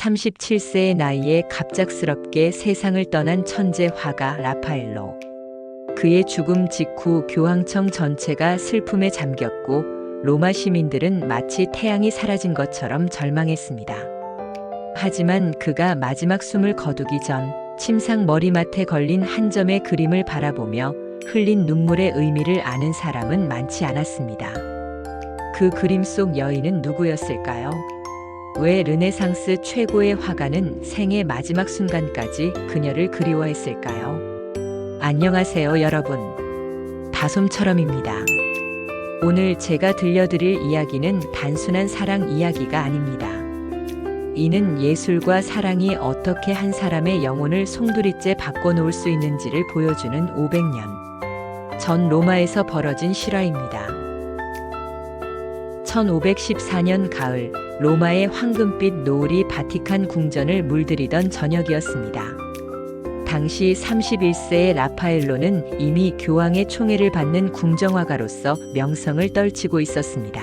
37세의 나이에 갑작스럽게 세상을 떠난 천재 화가 라파엘로. 그의 죽음 직후 교황청 전체가 슬픔에 잠겼고 로마 시민들은 마치 태양이 사라진 것처럼 절망했습니다. 하지만 그가 마지막 숨을 거두기 전 침상 머리맡에 걸린 한 점의 그림을 바라보며 흘린 눈물의 의미를 아는 사람은 많지 않았습니다. 그 그림 속 여인은 누구였을까요? 왜 르네상스 최고의 화가는 생의 마지막 순간까지 그녀를 그리워했을까요? 안녕하세요, 여러분. 다솜처럼입니다. 오늘 제가 들려드릴 이야기는 단순한 사랑 이야기가 아닙니다. 이는 예술과 사랑이 어떻게 한 사람의 영혼을 송두리째 바꿔놓을 수 있는지를 보여주는 500년 전 로마에서 벌어진 실화입니다. 1514년 가을, 로마의 황금빛 노을이 바티칸 궁전을 물들이던 저녁이었습니다. 당시 31세의 라파엘로는 이미 교황의 총애를 받는 궁정화가로서 명성을 떨치고 있었습니다.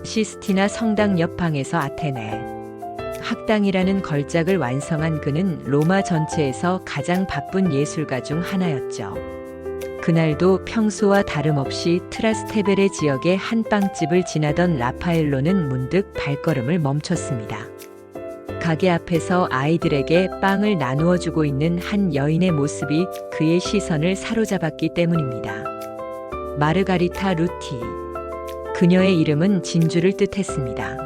시스티나 성당 옆 방에서 아테네 학당이라는 걸작을 완성한 그는 로마 전체에서 가장 바쁜 예술가 중 하나였죠. 그날도 평소와 다름없이 트라스테베레 지역의 한 빵집을 지나던 라파엘로는 문득 발걸음을 멈췄습니다. 가게 앞에서 아이들에게 빵을 나누어 주고 있는 한 여인의 모습이 그의 시선을 사로잡았기 때문입니다. 마르가리타 루티. 그녀의 이름은 진주를 뜻했습니다.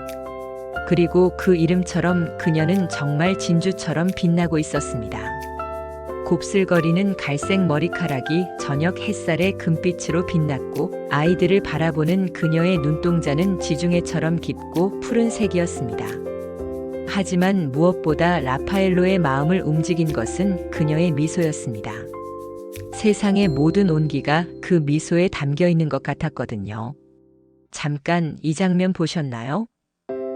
그리고 그 이름처럼 그녀는 정말 진주처럼 빛나고 있었습니다. 곱슬거리는 갈색 머리카락이 저녁 햇살의 금빛으로 빛났고 아이들을 바라보는 그녀의 눈동자는 지중해처럼 깊고 푸른색이었습니다. 하지만 무엇보다 라파엘로의 마음을 움직인 것은 그녀의 미소였습니다. 세상의 모든 온기가 그 미소에 담겨 있는 것 같았거든요. 잠깐 이 장면 보셨나요?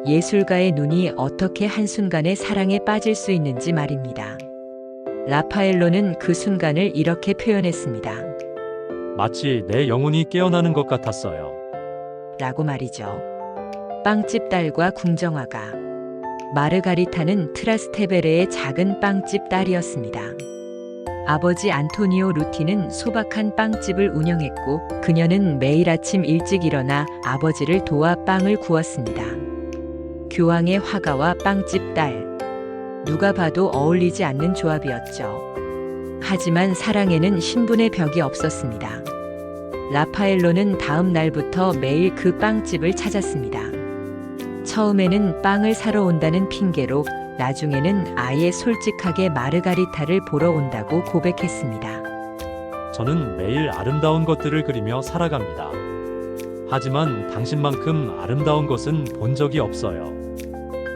예술가의 눈이 어떻게 한순간에 사랑에 빠질 수 있는지 말입니다. 라파엘로는 그 순간을 이렇게 표현했습니다. 마치 내 영혼이 깨어나는 것 같았어요. 라고 말이죠. 빵집 딸과 궁정화가. 마르가리타는 트라스테베레의 작은 빵집 딸이었습니다. 아버지 안토니오 루티는 소박한 빵집을 운영했고 그녀는 매일 아침 일찍 일어나 아버지를 도와 빵을 구웠습니다. 교황의 화가와 빵집 딸. 누가 봐도 어울리지 않는 조합이었죠. 하지만 사랑에는 신분의 벽이 없었습니다. 라파엘로는 다음 날부터 매일 그 빵집을 찾았습니다. 처음에는 빵을 사러 온다는 핑계로 나중에는 아예 솔직하게 마르가리타를 보러 온다고 고백했습니다. 저는 매일 아름다운 것들을 그리며 살아갑니다. 하지만 당신만큼 아름다운 것은 본 적이 없어요.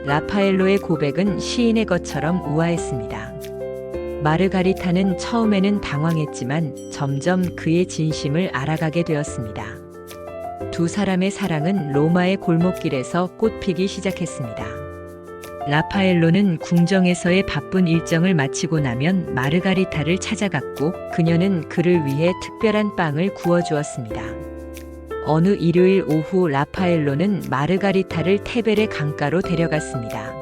라파엘로의 고백은 시인의 것처럼 우아했습니다. 마르가리타는 처음에는 당황했지만 점점 그의 진심을 알아가게 되었습니다. 두 사람의 사랑은 로마의 골목길에서 꽃피기 시작했습니다. 라파엘로는 궁정에서의 바쁜 일정을 마치고 나면 마르가리타를 찾아갔고 그녀는 그를 위해 특별한 빵을 구워주었습니다. 어느 일요일 오후 라파엘로는 마르가리타를 테베레 강가로 데려갔습니다.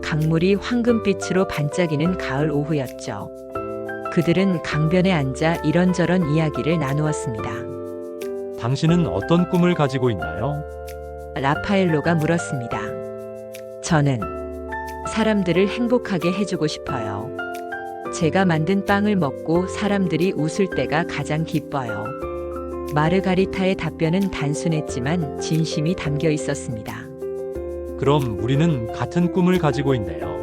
강물이 황금빛으로 반짝이는 가을 오후였죠. 그들은 강변에 앉아 이런저런 이야기를 나누었습니다. 당신은 어떤 꿈을 가지고 있나요? 라파엘로가 물었습니다. 저는 사람들을 행복하게 해주고 싶어요. 제가 만든 빵을 먹고 사람들이 웃을 때가 가장 기뻐요. 마르가리타의 답변은 단순했지만 진심이 담겨 있었습니다. 그럼 우리는 같은 꿈을 가지고 있네요.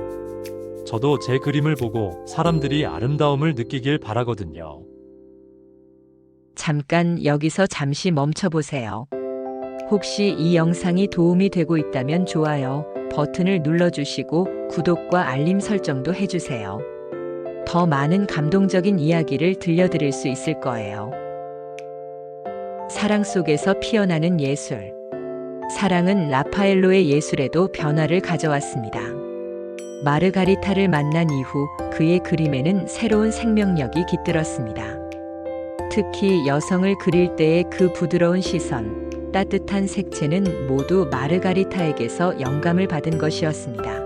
저도 제 그림을 보고 사람들이 아름다움을 느끼길 바라거든요. 잠깐 여기서 잠시 멈춰보세요. 혹시 이 영상이 도움이 되고 있다면 좋아요 버튼을 눌러주시고 구독과 알림 설정도 해주세요. 더 많은 감동적인 이야기를 들려드릴 수 있을 거예요. 사랑 속에서 피어나는 예술. 사랑은 라파엘로의 예술에도 변화를 가져왔습니다. 마르가리타를 만난 이후 그의 그림에는 새로운 생명력이 깃들었습니다. 특히 여성을 그릴 때의 그 부드러운 시선, 따뜻한 색채는 모두 마르가리타에게서 영감을 받은 것이었습니다.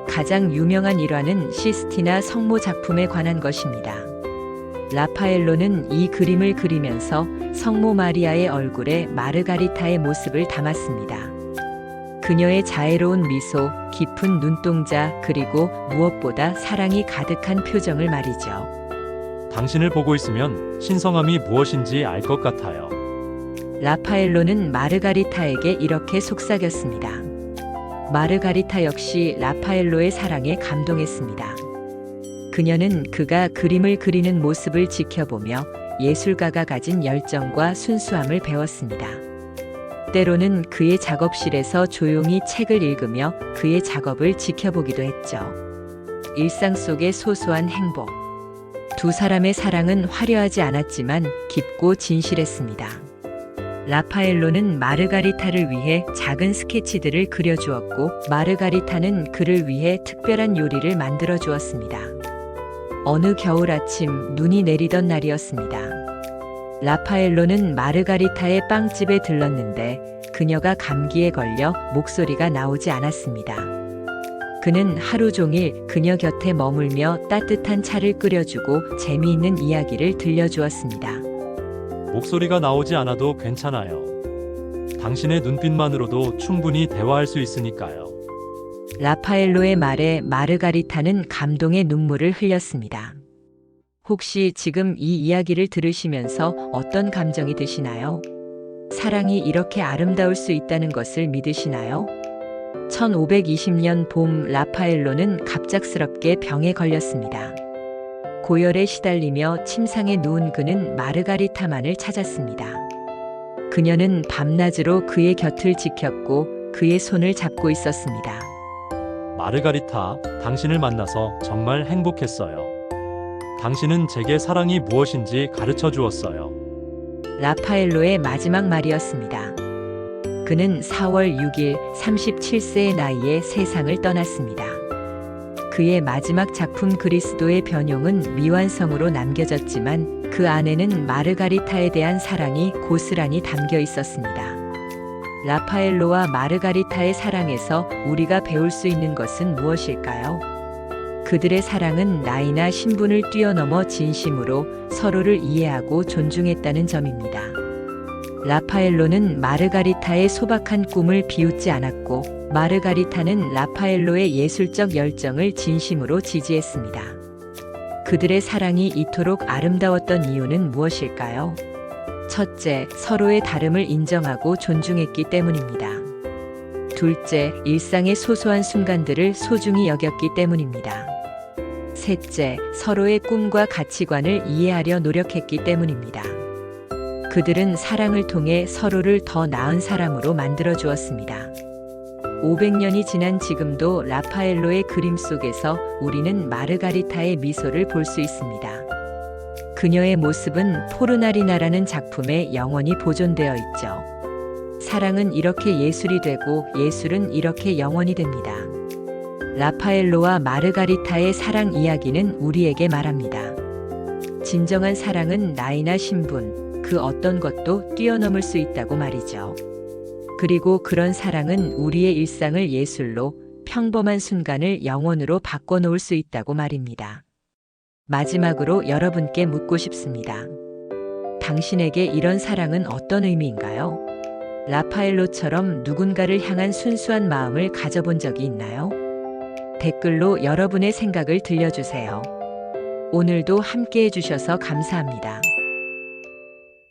가장 유명한 일화는 시스티나 성모 작품에 관한 것입니다. 라파엘로는 이 그림을 그리면서 성모 마리아의 얼굴에 마르가리타의 모습을 담았습니다. 그녀의 자애로운 미소, 깊은 눈동자, 그리고 무엇보다 사랑이 가득한 표정을 말이죠. 당신을 보고 있으면 신성함이 무엇인지 알 것 같아요. 라파엘로는 마르가리타에게 이렇게 속삭였습니다. 마르가리타 역시 라파엘로의 사랑에 감동했습니다. 그녀는 그가 그림을 그리는 모습을 지켜보며 예술가가 가진 열정과 순수함을 배웠습니다. 때로는 그의 작업실에서 조용히 책을 읽으며 그의 작업을 지켜보기도 했죠. 일상 속의 소소한 행복. 두 사람의 사랑은 화려하지 않았지만 깊고 진실했습니다. 라파엘로는 마르가리타를 위해 작은 스케치들을 그려주었고, 마르가리타는 그를 위해 특별한 요리를 만들어 주었습니다. 어느 겨울 아침 눈이 내리던 날이었습니다. 라파엘로는 마르가리타의 빵집에 들렀는데 그녀가 감기에 걸려 목소리가 나오지 않았습니다. 그는 하루 종일 그녀 곁에 머물며 따뜻한 차를 끓여주고 재미있는 이야기를 들려주었습니다. 목소리가 나오지 않아도 괜찮아요. 당신의 눈빛만으로도 충분히 대화할 수 있으니까요. 라파엘로의 말에 마르가리타는 감동의 눈물을 흘렸습니다. 혹시 지금 이 이야기를 들으시면서 어떤 감정이 드시나요? 사랑이 이렇게 아름다울 수 있다는 것을 믿으시나요? 1520년 봄, 라파엘로는 갑작스럽게 병에 걸렸습니다. 고열에 시달리며 침상에 누운 그는 마르가리타만을 찾았습니다. 그녀는 밤낮으로 그의 곁을 지켰고 그의 손을 잡고 있었습니다. 마르가리타, 당신을 만나서 정말 행복했어요. 당신은 제게 사랑이 무엇인지 가르쳐 주었어요. 라파엘로의 마지막 말이었습니다. 그는 4월 6일 37세의 나이에 세상을 떠났습니다. 그의 마지막 작품 그리스도의 변용은 미완성으로 남겨졌지만 그 안에는 마르가리타에 대한 사랑이 고스란히 담겨 있었습니다. 라파엘로와 마르가리타의 사랑에서 우리가 배울 수 있는 것은 무엇일까요? 그들의 사랑은 나이나 신분을 뛰어넘어 진심으로 서로를 이해하고 존중했다는 점입니다. 라파엘로는 마르가리타의 소박한 꿈을 비웃지 않았고, 마르가리타는 라파엘로의 예술적 열정을 진심으로 지지했습니다. 그들의 사랑이 이토록 아름다웠던 이유는 무엇일까요? 첫째, 서로의 다름을 인정하고 존중했기 때문입니다. 둘째, 일상의 소소한 순간들을 소중히 여겼기 때문입니다. 셋째, 서로의 꿈과 가치관을 이해하려 노력했기 때문입니다. 그들은 사랑을 통해 서로를 더 나은 사람으로 만들어 주었습니다. 500년이 지난 지금도 라파엘로의 그림 속에서 우리는 마르가리타의 미소를 볼 수 있습니다. 그녀의 모습은 포르나리나라는 작품에 영원히 보존되어 있죠. 사랑은 이렇게 예술이 되고 예술은 이렇게 영원이 됩니다. 라파엘로와 마르가리타의 사랑 이야기는 우리에게 말합니다. 진정한 사랑은 나이나 신분, 그 어떤 것도 뛰어넘을 수 있다고 말이죠. 그리고 그런 사랑은 우리의 일상을 예술로, 평범한 순간을 영원으로 바꿔놓을 수 있다고 말입니다. 마지막으로 여러분께 묻고 싶습니다. 당신에게 이런 사랑은 어떤 의미인가요? 라파엘로처럼 누군가를 향한 순수한 마음을 가져본 적이 있나요? 댓글로 여러분의 생각을 들려주세요. 오늘도 함께 해주셔서 감사합니다.